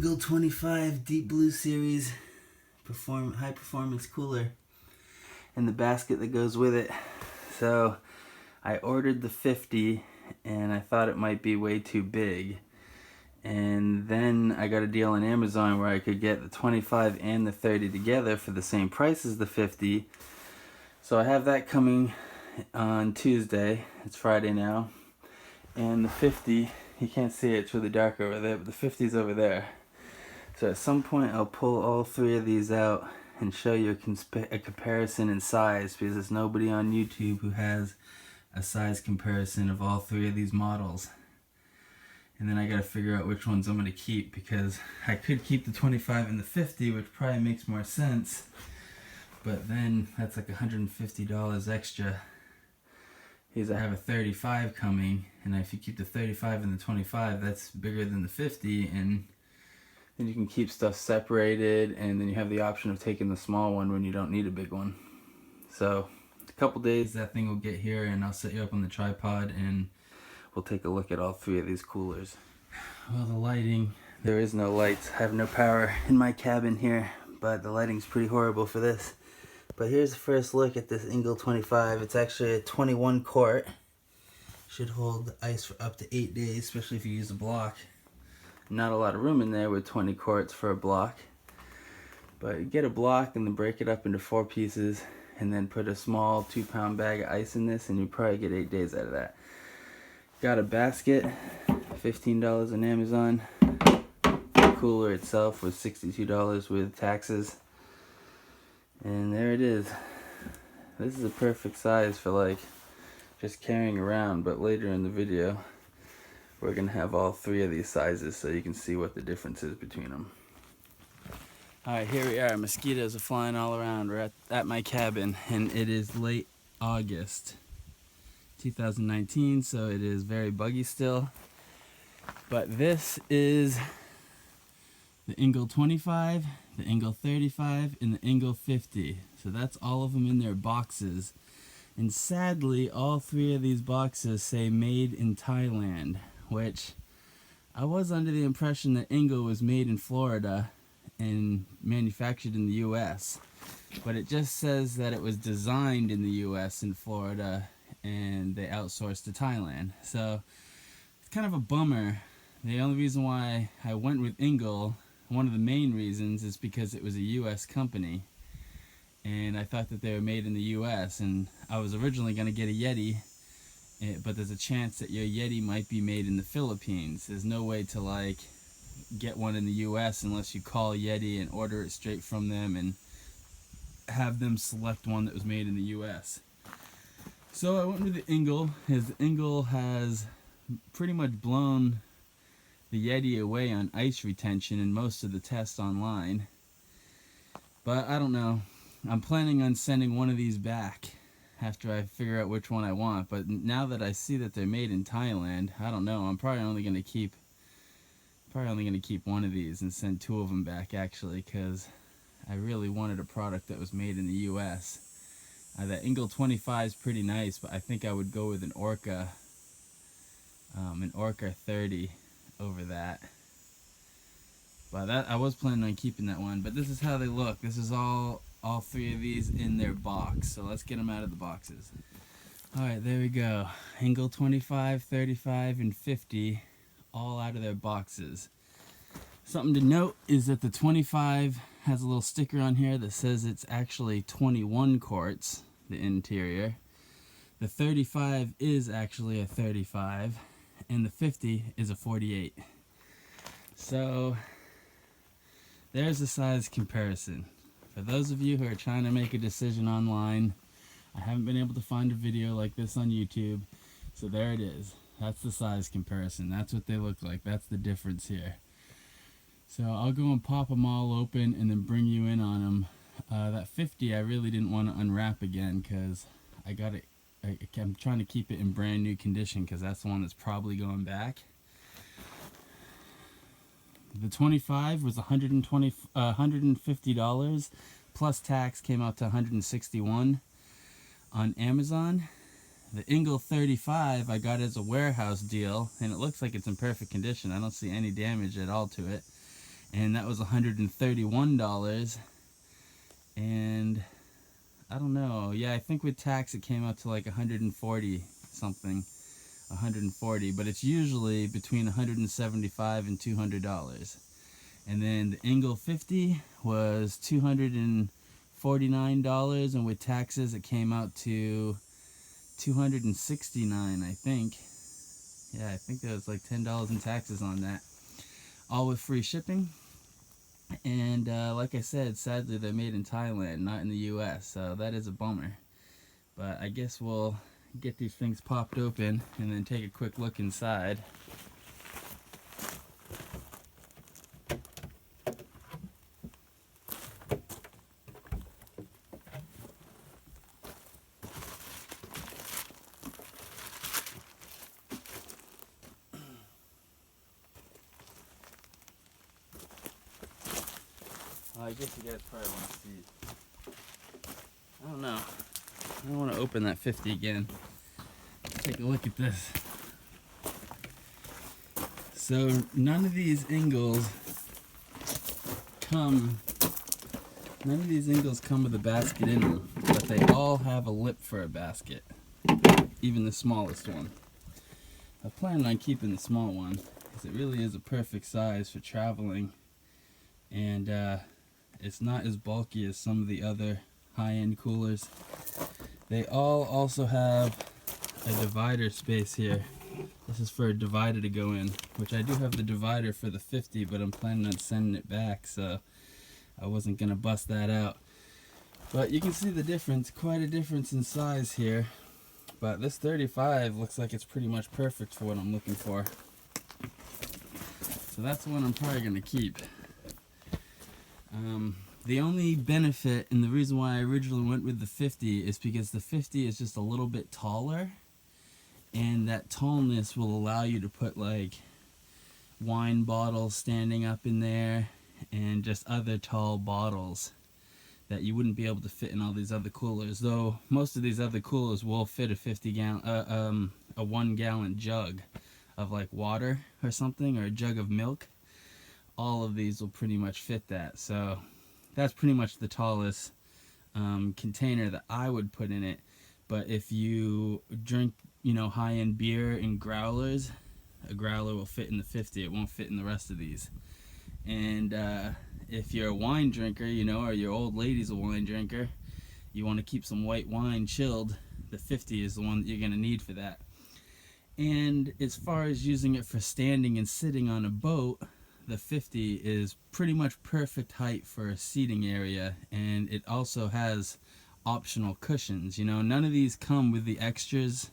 Engel 25 Deep Blue Series high performance cooler and the basket that goes with it. So I ordered the 50 and I thought it might be way too big, and then I got a deal on Amazon where I could get the 25 and the 30 together for the same price as the 50. So I have that coming on Tuesday. It's Friday now, and the 50, you can't see it, it's really dark over there, but the 50 is over there. So at some point I'll pull all three of these out and show you a comparison in size, because there's nobody on YouTube who has a size comparison of all three of these models. And then I gotta figure out which ones I'm gonna keep, because I could keep the 25 and the 50, which probably makes more sense, but then that's like $150 extra. Because I have a 35 coming, and if you keep the 35 and the 25, that's bigger than the 50, and then you can keep stuff separated, and then you have the option of taking the small one when you don't need a big one. So a couple days that thing will get here, and I'll set you up on the tripod and we'll take a look at all three of these coolers. Well, the lighting, there is no lights. I have no power in my cabin here, but the lighting's pretty horrible for this. But here's the first look at this Engel 25. It's actually a 21 quart. Should hold ice for up to 8 days, especially if you use a block. Not a lot of room in there with 20 quarts for a block. But you get a block and then break it up into 4 pieces, and then put a small 2-pound bag of ice in this, and you probably get 8 days out of that. Got a basket, $15 on Amazon. The cooler itself was $62 with taxes. And there it is. This is a perfect size for like just carrying around, but later in the video we're gonna have all three of these sizes so you can see what the difference is between them. Alright, here we are. Mosquitoes are flying all around. We're at my cabin, and it is late August 2019, so it is very buggy still. But this is the Engel 25, the Engel 35, and the Engel 50. So that's all of them in their boxes. And sadly, all three of these boxes say made in Thailand, which I was under the impression that Engel was made in Florida and manufactured in the US. But it just says that it was designed in the US and Florida, and they outsourced to Thailand. So it's kind of a bummer. The only reason why I went with Engel, one of the main reasons, is because it was a US company, and I thought that they were made in the US, and I was originally going to get a Yeti, but there's a chance that your Yeti might be made in the Philippines. There's no way to like get one in the US unless you call Yeti and order it straight from them and have them select one that was made in the US. So I went with the Engel. His Engel has pretty much blown the Yeti away on ice retention in most of the tests online. But I don't know. I'm planning on sending one of these back after I figure out which one I want. But now that I see that they're made in Thailand, I don't know. I'm probably only going to keep one of these and send 2 of them back, actually, because I really wanted a product that was made in the US. The Engel 25 is pretty nice, but I think I would go with an Orca 30 over that. But I was planning on keeping that one. But this is how they look. This is all three of these in their box. So let's get them out of the boxes. Alright, there we go. Engel 25, 35, and 50 all out of their boxes. Something to note is that the 25 has a little sticker on here that says it's actually 21 quarts, the interior. The 35 is actually a 35, and the 50 is a 48. So there's the size comparison. For those of you who are trying to make a decision online, I haven't been able to find a video like this on YouTube, so there it is. That's the size comparison. That's what they look like. That's the difference here. So I'll go and pop them all open and then bring you in on them. That 50 I really didn't want to unwrap again, because I got it. I'm trying to keep it in brand new condition, because that's the one that's probably going back. The 25 was $150 plus tax, came out to $161 on Amazon. The Engel 35 I got as a warehouse deal, and it looks like it's in perfect condition. I don't see any damage at all to it. and that was $131. And I don't know, yeah, I think with tax it came out to like 140 something, 140, but it's usually between $175 and $200. And then the Engel 50 was $249, and with taxes it came out to $269, I think. Yeah, I think there was like $10 in taxes on that, all with free shipping. And like I said, sadly they're made in Thailand, not in the US, so that is a bummer. But I guess we'll get these things popped open and then take a quick look inside. I guess you guys probably want to see it. I don't know. I don't want to open that 50 again. Take a look at this. So none of these Engels come with a basket in them, but they all have a lip for a basket, even the smallest one. I plan on keeping the small one because it really is a perfect size for traveling, and it's not as bulky as some of the other high-end coolers. They all also have a divider space here. This is for a divider to go in, which I do have the divider for the 50, but I'm planning on sending it back, so I wasn't going to bust that out. But you can see the difference, quite a difference in size here. But this 35 looks like it's pretty much perfect for what I'm looking for. So that's the one I'm probably going to keep. The only benefit, and the reason why I originally went with the 50, is because the 50 is just a little bit taller, and that tallness will allow you to put like wine bottles standing up in there and just other tall bottles that you wouldn't be able to fit in all these other coolers, though most of these other coolers will fit a 1 gallon jug of like water or something, or a jug of milk. All of these will pretty much fit that, so that's pretty much the tallest container that I would put in it. But if you drink, you know, high-end beer in growlers, a growler will fit in the 50. It won't fit in the rest of these. And if you're a wine drinker, you know, or your old lady's a wine drinker, you want to keep some white wine chilled, the 50 is the one that you're going to need for that. And as far as using it for standing and sitting on a boat, the 50 is pretty much perfect height for a seating area, and it also has optional cushions. You know, none of these come with the extras.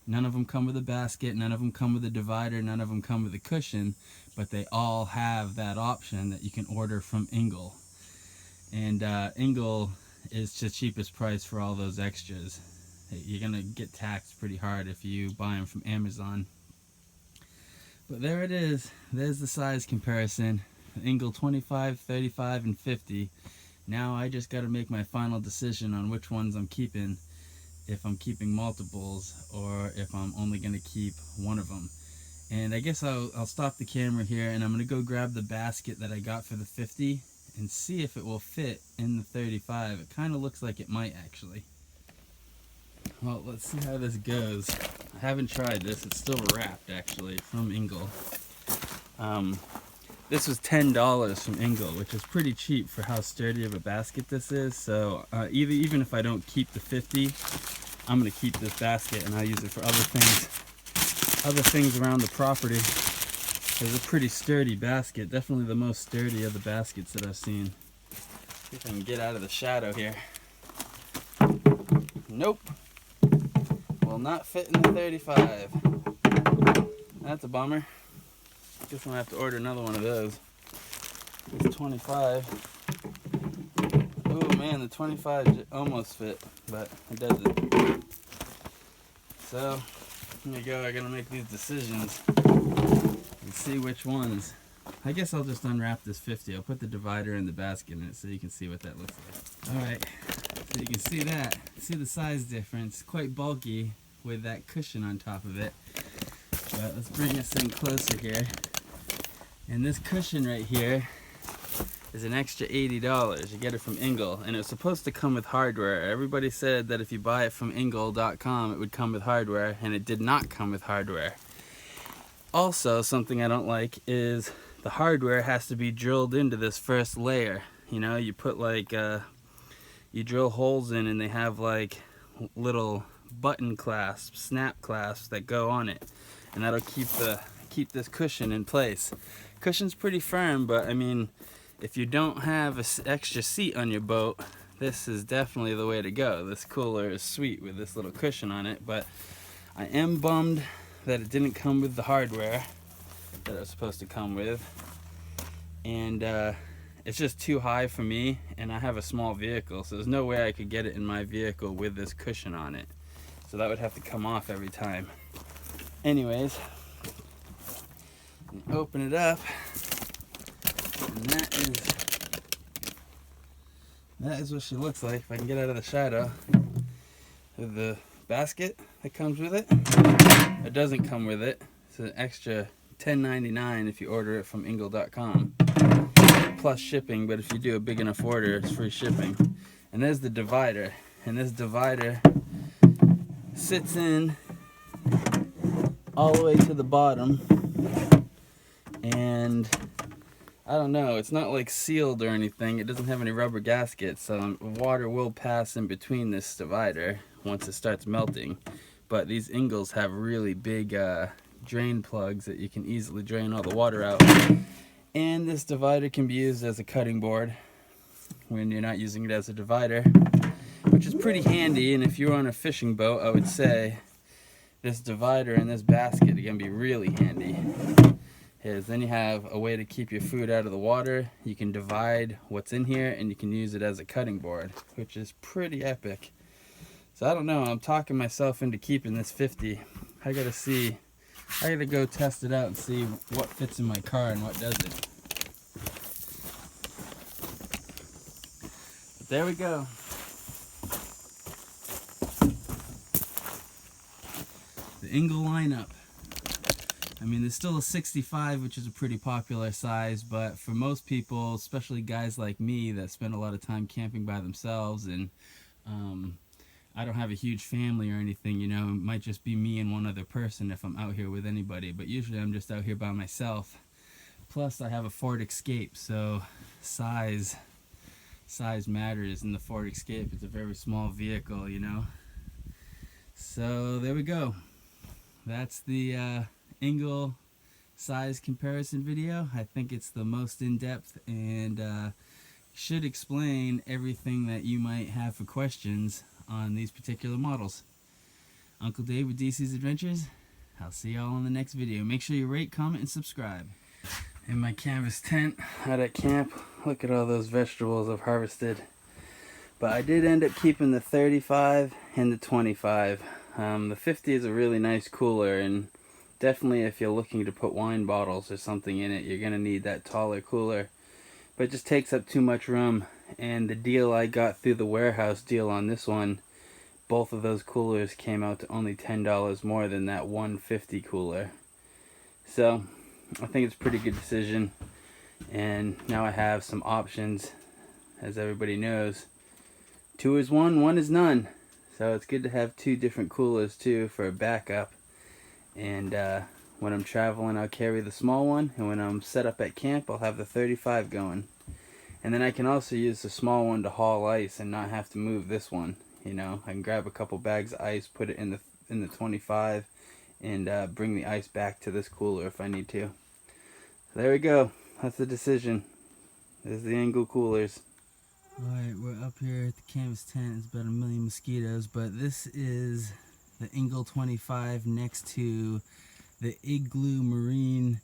None of them come with a basket, none of them come with a divider, none of them come with a cushion, but they all have that option that you can order from Engel. And Engel is the cheapest price for all those extras. You're going to get taxed pretty hard if you buy them from Amazon. But there it is. There's the size comparison. Engel 25, 35, and 50. Now I just got to make my final decision on which ones I'm keeping, if I'm keeping multiples or if I'm only going to keep one of them. And I guess I'll stop the camera here, and I'm going to go grab the basket that I got for the 50 and see if it will fit in the 35. It kind of looks like it might, actually. Well, let's see how this goes. I haven't tried this. It's still wrapped, actually, from Engel. This was $10 from Engel, which is pretty cheap for how sturdy of a basket this is. So even if I don't keep the 50, I'm going to keep this basket, and I'll use it for other things around the property. It's a pretty sturdy basket. Definitely the most sturdy of the baskets that I've seen. See if I can get out of the shadow here. Nope. Will not fit in the 35. That's a bummer. Guess I'm gonna have to order another one of those. It's 25. Oh man, the 25 almost fit, but it doesn't. So, here you go. I gotta make these decisions and see which ones. I guess I'll just unwrap this 50. I'll put the divider in the basket in it so you can see what that looks like. Alright, so you can see that. See the size difference. Quite bulky with that cushion on top of it. But let's bring this thing closer here. And this cushion right here is an extra $80. You get it from Engel, and it was supposed to come with hardware. Everybody said that if you buy it from Engel.com, it would come with hardware, and it did not come with hardware. Also, something I don't like is the hardware has to be drilled into this first layer. You know, you put like, you drill holes in, and they have like little button clasps, snap clasps that go on it, and that'll keep this cushion in place. Cushion's pretty firm, but I mean, if you don't have an extra seat on your boat, this is definitely the way to go. This cooler is sweet with this little cushion on it, but I am bummed that it didn't come with the hardware that it was supposed to come with. And it's just too high for me, and I have a small vehicle, so there's no way I could get it in my vehicle with this cushion on it. So that would have to come off every time. Anyways, open it up. And that is what she looks like. If I can get out of the shadow. With the basket that comes with it. It doesn't come with it. It's an extra $10.99 if you order it from Engel.com. Plus shipping, but if you do a big enough order, it's free shipping. And there's the divider. And this divider sits in all the way to the bottom. And I don't know, it's not like sealed or anything. It doesn't have any rubber gaskets, so water will pass in between this divider once it starts melting. But these Engels have really big drain plugs that you can easily drain all the water out. And this divider can be used as a cutting board when you're not using it as a divider, which is pretty handy. And if you're on a fishing boat, I would say this divider and this basket are going to be really handy. Then you have a way to keep your food out of the water. You can divide what's in here, and you can use it as a cutting board, which is pretty epic. So I don't know, I'm talking myself into keeping this 50. I gotta go test it out and see what fits in my car and what doesn't. But there we go. The Engel lineup. I mean, there's still a 65, which is a pretty popular size, but for most people, especially guys like me that spend a lot of time camping by themselves, and I don't have a huge family or anything, you know, it might just be me and one other person if I'm out here with anybody, but usually I'm just out here by myself. Plus, I have a Ford Escape, so size matters in the Ford Escape. It's a very small vehicle, you know. So there we go. That's the Engel size comparison video. I think it's the most in-depth and should explain everything that you might have for questions on these particular models. Uncle Dave with DC's Adventures. I'll see y'all in the next video. Make sure you rate, comment, and subscribe. In my canvas tent out at camp, look at all those vegetables I've harvested. But I did end up keeping the 35 and the 25. The 50 is a really nice cooler, and definitely if you're looking to put wine bottles or something in it, you're going to need that taller cooler. But it just takes up too much room, and the deal I got through the warehouse deal on this one, both of those coolers came out to only $10 more than that 150 cooler. So I think it's a pretty good decision, and now I have some options. As everybody knows, 2 is 1, 1 is none. So it's good to have 2 different coolers too for a backup. And when I'm traveling, I'll carry the small one, and when I'm set up at camp, I'll have the 35 going. And then I can also use the small one to haul ice and not have to move this one. You know, I can grab a couple bags of ice, put it in the 25, and bring the ice back to this cooler if I need to. So there we go. That's the decision. There's the Engel Coolers. Alright, we're up here at the canvas tent. It's about 1 million mosquitoes, but this is the Engel 25 next to the Igloo Marine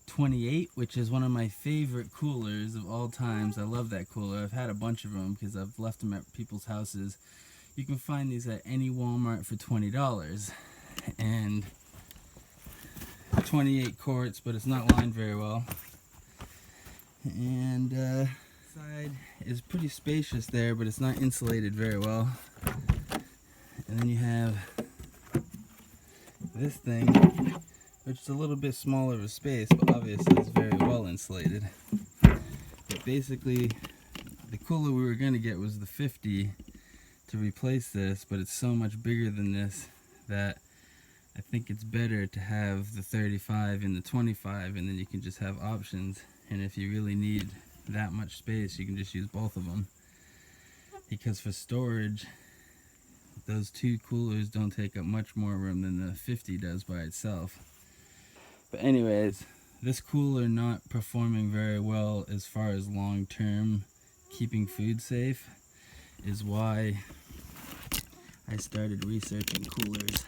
28, which is one of my favorite coolers of all times. I love that cooler. I've had a bunch of them because I've left them at people's houses. You can find these at any Walmart for $20. And 28 quarts, but it's not lined very well. And side is pretty spacious there, but it's not insulated very well. And then you have this thing, which is a little bit smaller of a space, but obviously it's very well insulated. But basically, the cooler we were going to get was the 50 to replace this, but it's so much bigger than this that I think it's better to have the 35 and the 25, and then you can just have options. And if you really need that much space, you can just use both of them. Because for storage, those two coolers don't take up much more room than the 50 does by itself. But anyways, this cooler not performing very well as far as long-term keeping food safe is why I started researching coolers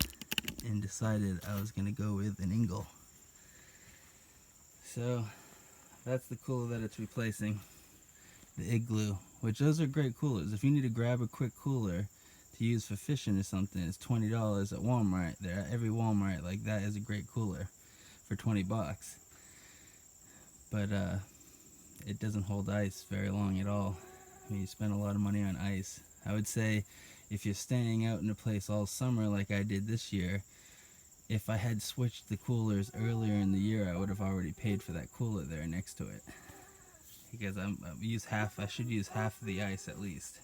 and decided I was going to go with an Engel. So that's the cooler that it's replacing, the Igloo, which those are great coolers. If you need to grab a quick cooler to use for fishing or something, it's $20 at Walmart. They're at every Walmart. Like, that is a great cooler for 20 bucks. But it doesn't hold ice very long at all. I mean, you spend a lot of money on ice. I would say if you're staying out in a place all summer like I did this year, if I had switched the coolers earlier in the year, I would have already paid for that cooler there next to it. Because I should use half of the ice at least.